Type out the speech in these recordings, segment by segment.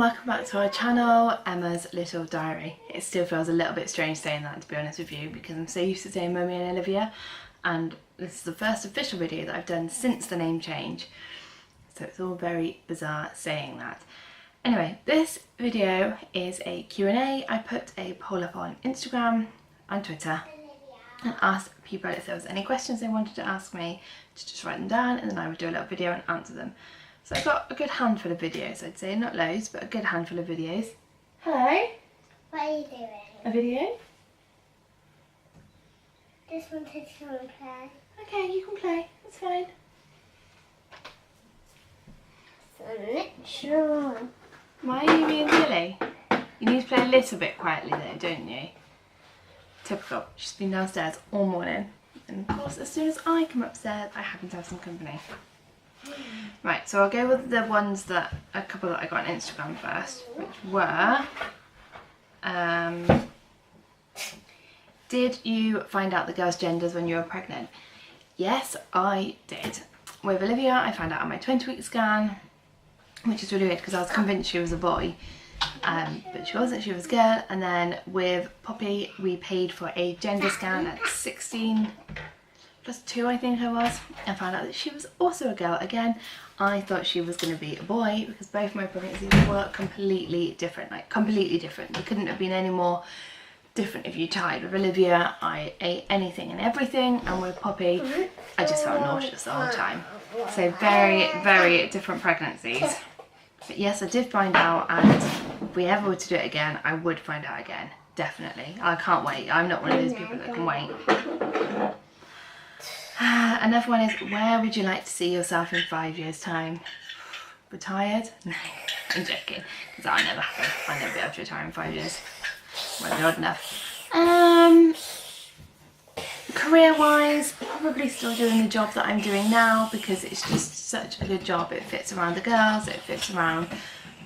welcome back to our channel, Emma's Little Diary. It still feels a little bit strange saying that, to be honest with you, because I'm so used to saying Mummy and Olivia, and this is the first official video that I've done since the name change, so it's all very bizarre saying that. Anyway, this video is a Q&A. I put a poll up on Instagram and Twitter and asked people if there was any questions they wanted to ask me to just write them down, and then I would do a little video and answer them. So I got a good handful of videos, I'd say, not loads, but a good handful of videos. Hello? What are you doing? A video? Just wanted to come and play. Okay, you can play, that's fine. Sure. Why are you being silly? You need to play a little bit quietly though, don't you? Typical. She's been downstairs all morning. And of course, as soon as I come upstairs, I happen to have some company. Right, so I'll go with the ones that, a couple that I got on Instagram first, which were, did you find out the girls' genders when you were pregnant? Yes, I did. With Olivia, I found out on my 20-week scan, which is really weird because I was convinced she was a boy, but she wasn't, she was a girl. And then with Poppy, we paid for a gender scan at 16 plus 2, I think I was, and found out that she was also a girl. Again, I thought she was going to be a boy because both my pregnancies were completely different, like completely different. They couldn't have been any more different if you tried. With Olivia, I ate anything and everything, and with Poppy, I just felt nauseous the whole time. So very, very different pregnancies. But yes, I did find out, and if we ever were to do it again, I would find out again, definitely. I can't wait. I'm not one of those people that can wait. Another one is, where would you like to see yourself in 5 years' time? Retired? No, I'm joking, because that'll never happen. I'll never be able to retire in 5 years. Won't be old enough. Career-wise, probably still doing the job that I'm doing now because it's just such a good job. It fits around the girls, it fits around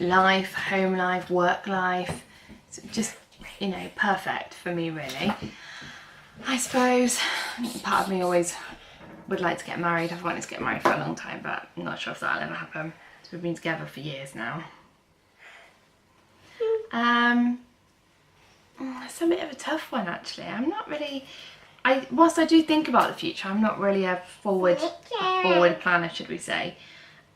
life, home life, work life. It's just, you know, perfect for me really. I suppose part of me always would like to get married. I've wanted to get married for a long time, but I'm not sure if that'll ever happen. So we've been together for years now. It's a bit of a tough one actually. I'm not really, whilst I do think about the future, I'm not really a forward planner, should we say.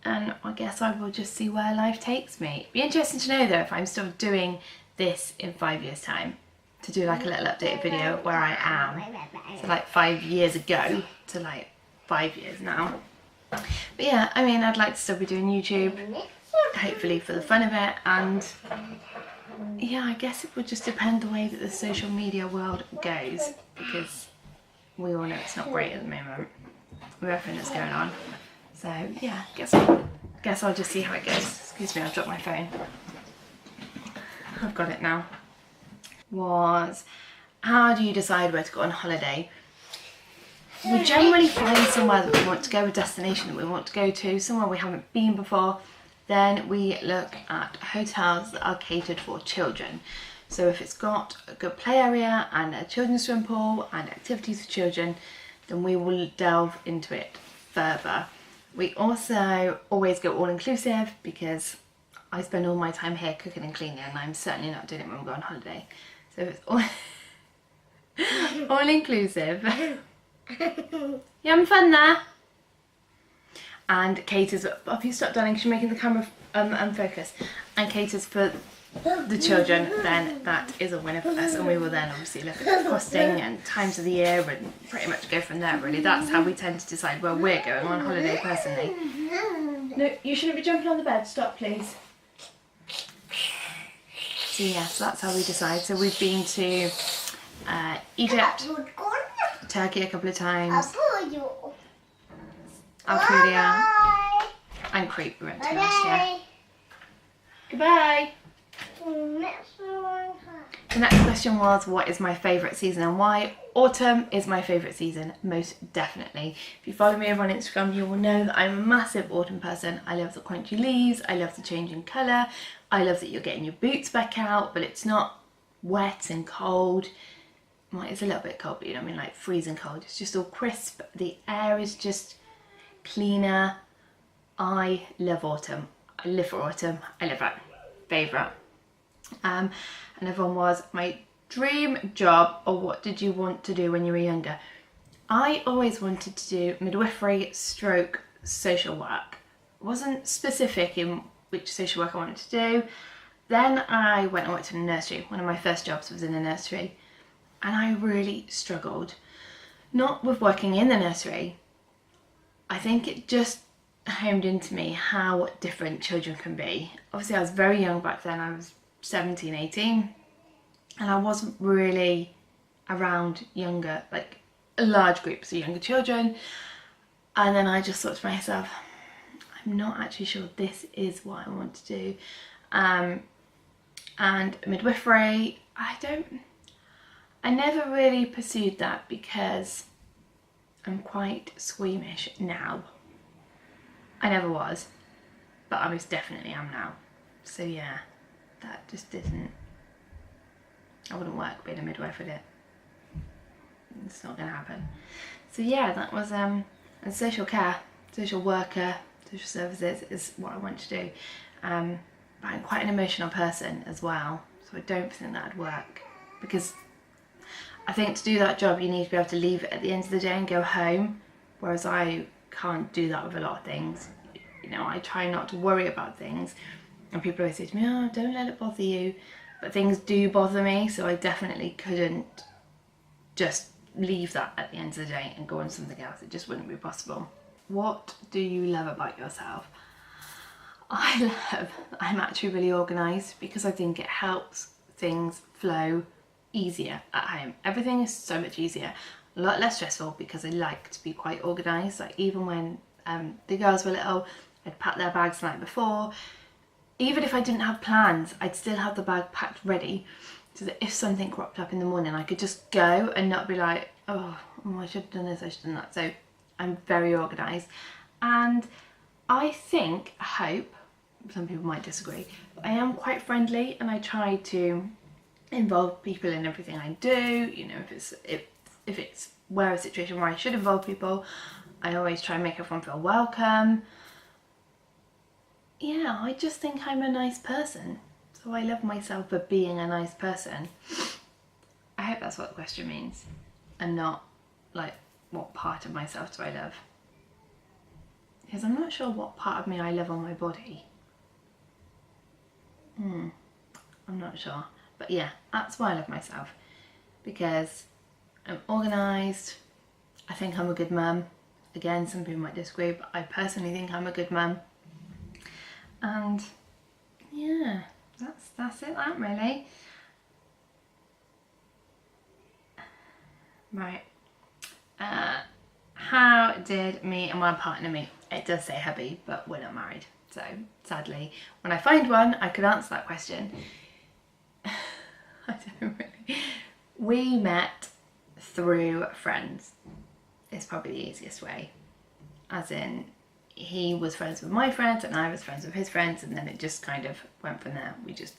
And I guess I will just see where life takes me. It'd be interesting to know though if I'm still doing this in 5 years' time. To do like a little updated video of where I am. So like 5 years ago to like 5 years now. But yeah, I mean, I'd like to still be doing YouTube, hopefully for the fun of it. And yeah, I guess it would just depend the way that the social media world goes, because we all know it's not great at the moment with everything that's going on. So yeah, guess I'll just see how it goes. Excuse me, I've dropped my phone. I've got it now. Was, how do you decide where to go on holiday? We generally find somewhere that we want to go, a destination that we want to go to, somewhere we haven't been before. Then we look at hotels that are catered for children. So if it's got a good play area and a children's swimming pool and activities for children, then we will delve into it further. We also always go all-inclusive because I spend all my time here cooking and cleaning, and I'm certainly not doing it when we go on holiday. So it's all inclusive. You having fun there? And caters, if you stop darling, because you're making the camera unfocus, and caters for the children, then that is a winner for us. And we will then obviously look at the costing and times of the year and pretty much go from there really. That's how we tend to decide where we're going on holiday personally. No, you shouldn't be jumping on the bed, stop please. So yes, that's how we decide. So we've been to Egypt, Turkey a couple of times, Alcudia, and Crete we went to last year. Goodbye! The next question was, what is my favourite season and why? Autumn is my favourite season, most definitely. If you follow me over on Instagram, you will know that I'm a massive autumn person. I love the crunchy leaves, I love the changing colour, I love that you're getting your boots back out, but it's not wet and cold. Well, it's a little bit cold, but you know what I mean, like freezing cold. It's just all crisp, the air is just cleaner. I love autumn. I live for autumn, I live it. favourite. Another one was my dream job, or what did you want to do when you were younger? I always wanted to do midwifery stroke social work. It wasn't specific in which social work I wanted to do. Then I went and worked in a nursery. One of my first jobs was in a nursery, and I really struggled. Not with working in the nursery. I think it just homed into me how different children can be. Obviously I was very young back then, I was 17, 18, and I wasn't really around younger, like large groups of younger children. And then I just thought to myself, I'm not actually sure this is what I want to do. And midwifery, I never really pursued that because I'm quite squeamish now. I never was, but I most definitely am now. So yeah, that just I wouldn't work being a midwife, would it? It's not gonna happen. So yeah, that was and social care, social worker, social services is what I want to do. But I'm quite an emotional person as well, so I don't think that'd work, because I think to do that job you need to be able to leave it at the end of the day and go home, whereas I can't do that with a lot of things. You know, I try not to worry about things, and people always say to me, oh, don't let it bother you, but things do bother me, so I definitely couldn't just leave that at the end of the day and go on to something else. It just wouldn't be possible. What do you love about yourself? I'm actually really organised, because I think it helps things flow easier at home. Everything is so much easier, a lot less stressful, because I like to be quite organised. Like even when the girls were little, I'd pack their bags the night before. Even if I didn't have plans, I'd still have the bag packed ready, so that if something cropped up in the morning I could just go and not be like, oh I should have done this, I should have done that. So I'm very organised, and I hope, some people might disagree, but I am quite friendly, and I try to involve people in everything I do. You know, if it's a situation where I should involve people, I always try and make everyone feel welcome. Yeah, I just think I'm a nice person, so I love myself for being a nice person. I hope that's what the question means, and not like what part of myself do I love, because I'm not sure what part of me I love on my body. I'm not sure, but yeah, that's why I love myself, because I'm organised. I think I'm a good mum. Again, some people might disagree, but I personally think I'm a good mum. And yeah, that's it, that really. Right. How did me and my partner meet? It does say hubby, but we're not married. So sadly, when I find one, I could answer that question. I don't really. We met through friends. It's probably the easiest way. As in, he was friends with my friends and I was friends with his friends, and then it just kind of went from there. We just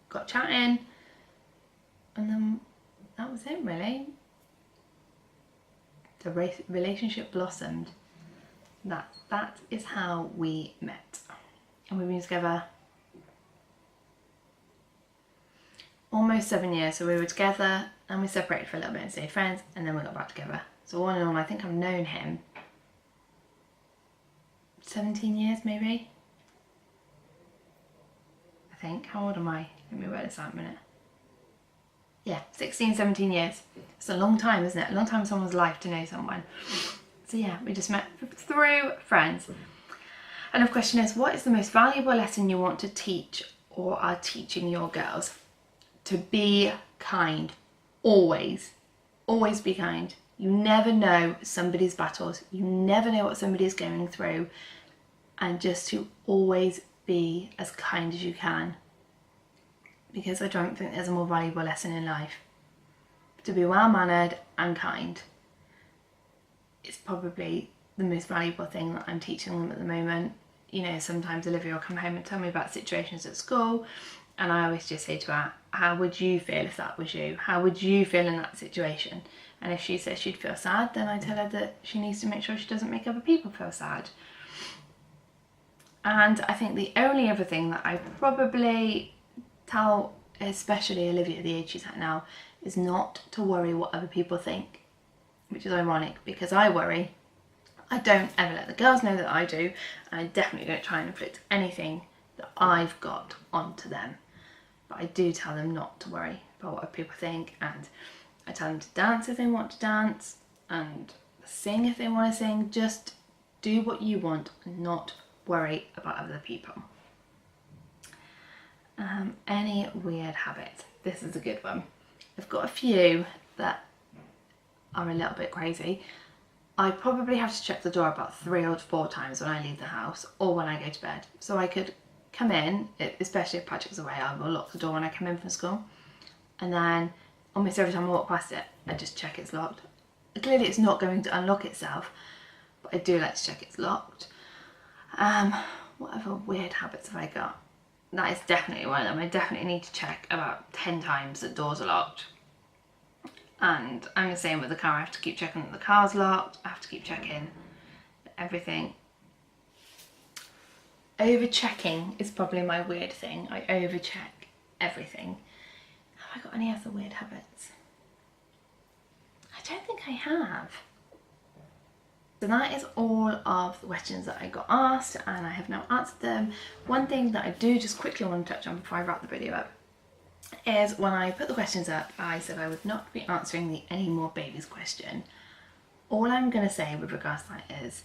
got chatting, and then that was it really. The relationship blossomed. That is how we met, and we've been together almost 7 years. So we were together and we separated for a little bit and stayed friends, and then we got back together. So all in all, I think I've known him 17 years maybe. I think. How old am I? Let me work this out a minute. Yeah, 16, 17 years. It's a long time, isn't it? A long time in someone's life to know someone. So yeah, we just met through friends. And the question is, what is the most valuable lesson you want to teach or are teaching your girls? To be kind. Always. Always be kind. You never know somebody's battles. You never know what somebody's going through. And just to always be as kind as you can. Because I don't think there's a more valuable lesson in life. To be well-mannered and kind. It's probably the most valuable thing that I'm teaching them at the moment. You know, sometimes Olivia will come home and tell me about situations at school, and I always just say to her, how would you feel if that was you? How would you feel in that situation? And if she says she'd feel sad, then I tell her that she needs to make sure she doesn't make other people feel sad. And I think the only other thing that I probably tell, especially Olivia at the age she's at now, is not to worry what other people think, which is ironic because I worry. I don't ever let the girls know that I do, and I definitely don't try and inflict anything that I've got onto them. But I do tell them not to worry about what other people think, and I tell them to dance if they want to dance, and sing if they want to sing. Just do what you want and not worry about other people. Any weird habits? This is a good one. I've got a few that are a little bit crazy. I probably have to check the door about 3 or 4 times when I leave the house or when I go to bed. So I could come in, especially if Patrick's away, I will lock the door when I come in from school. And then almost every time I walk past it, I just check it's locked. Clearly it's not going to unlock itself, but I do like to check it's locked. What other weird habits have I got? That is definitely one of them. I definitely need to check about 10 times that doors are locked. And I'm the same with the car. I have to keep checking that the car's locked. I have to keep checking everything. Over-checking is probably my weird thing. I over-check everything. Have I got any other weird habits? I don't think I have. So that is all of the questions that I got asked, and I have now answered them. One thing that I do just quickly want to touch on before I wrap the video up is when I put the questions up, I said I would not be answering the any more babies question. All I'm going to say with regards to that is,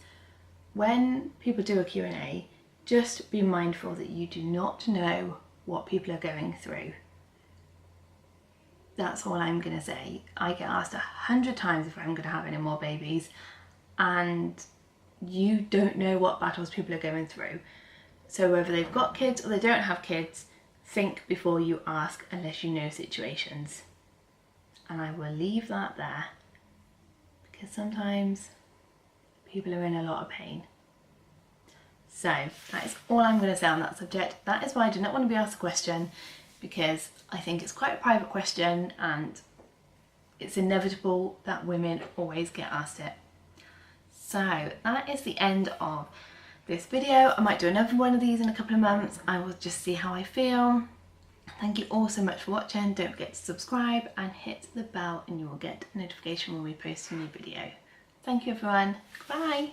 when people do a Q&A, just be mindful that you do not know what people are going through. That's all I'm going to say. I get asked 100 times if I'm going to have any more babies, and you don't know what battles people are going through. So whether they've got kids or they don't have kids, think before you ask unless you know situations. And I will leave that there, because sometimes people are in a lot of pain. So that is all I'm going to say on that subject. That is why I do not want to be asked a question, because I think it's quite a private question and it's inevitable that women always get asked it. So that is the end of this video. I might do another one of these in a couple of months. I will just see how I feel. Thank you all so much for watching. Don't forget to subscribe and hit the bell and you will get a notification when we post a new video. Thank you everyone. Bye.